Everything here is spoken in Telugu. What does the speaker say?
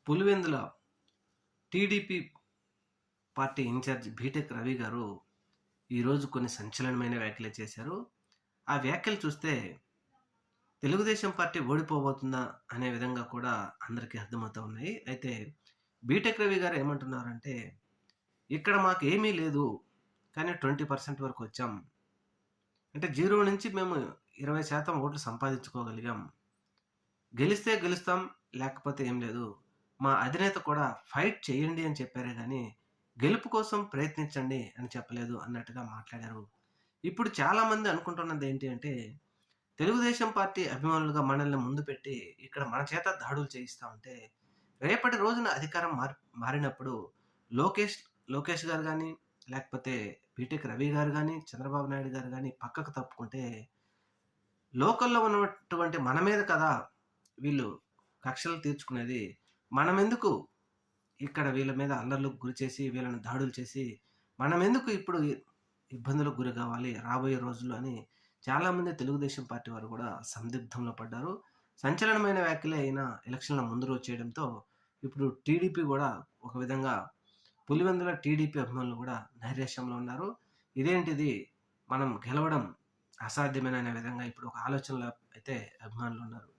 Pulivendula TDP party incharge BTech Ravi garu ఈరోజు కొన్ని సంచలనమైన వ్యాఖ్యలు చేశారు. ఆ వ్యాఖ్యలు చూస్తే తెలుగుదేశం పార్టీ ఓడిపోబోతుందా అనే విధంగా కూడా అందరికీ అర్థమవుతూ ఉన్నాయి. అయితే బీటెక్ రవి గారు ఏమంటున్నారంటే, ఇక్కడ మాకు ఏమీ లేదు, కానీ 20% వరకు వచ్చాం. అంటే 0 నుంచి మేము 20% ఓట్లు సంపాదించుకోగలిగాం. గెలిస్తే గెలుస్తాం, లేకపోతే ఏం లేదు. మా అధినేత కూడా ఫైట్ చేయండి అని చెప్పారే గానీ, గెలుపు కోసం ప్రయత్నించండి అని చెప్పలేదు అన్నట్టుగా మాట్లాడారు. ఇప్పుడు చాలామంది అనుకుంటున్నది ఏంటి అంటే, తెలుగుదేశం పార్టీ అభిమానులుగా మనల్ని ముందు పెట్టి, ఇక్కడ మన చేత దాడులు చేయిస్తా ఉంటే, రేపటి రోజున అధికారం మారినప్పుడు లోకేష్ లోకేష్ గారు గానీ, లేకపోతే బీటెక్ రవి గారు గానీ, చంద్రబాబు నాయుడు గారు గానీ పక్కకు తప్పుకుంటే, లోకల్‌లో ఉన్నటువంటి మన మీద కదా వీళ్ళు కక్షలు తీర్చుకునేది. మనమెందుకు ఇక్కడ వీళ్ళ మీద అల్లర్లకు గురి చేసి, వీళ్ళని దాడులు చేసి, మనమెందుకు ఇప్పుడు ఇబ్బందులకు గురి కావాలి రాబోయే రోజుల్లో అని చాలామంది తెలుగుదేశం పార్టీ వారు కూడా సందిగ్ధంలో పడ్డారు. సంచలనమైన వ్యాఖ్యలే అయినా ఎలక్షన్‌ల ముందు రోజు చేయడంతో ఇప్పుడు టీడీపీ గూడా ఒక విధంగా పులివెందుల టీడీపీ అభిమానులు గూడా నైరాశ్యంలో ఉన్నారు. ఇదేంటిది మనం గెలవడం అసాధ్యమేననే విధంగా ఇప్పుడు ఒక ఆలోచనలో అయితే అభిమానులున్నారు.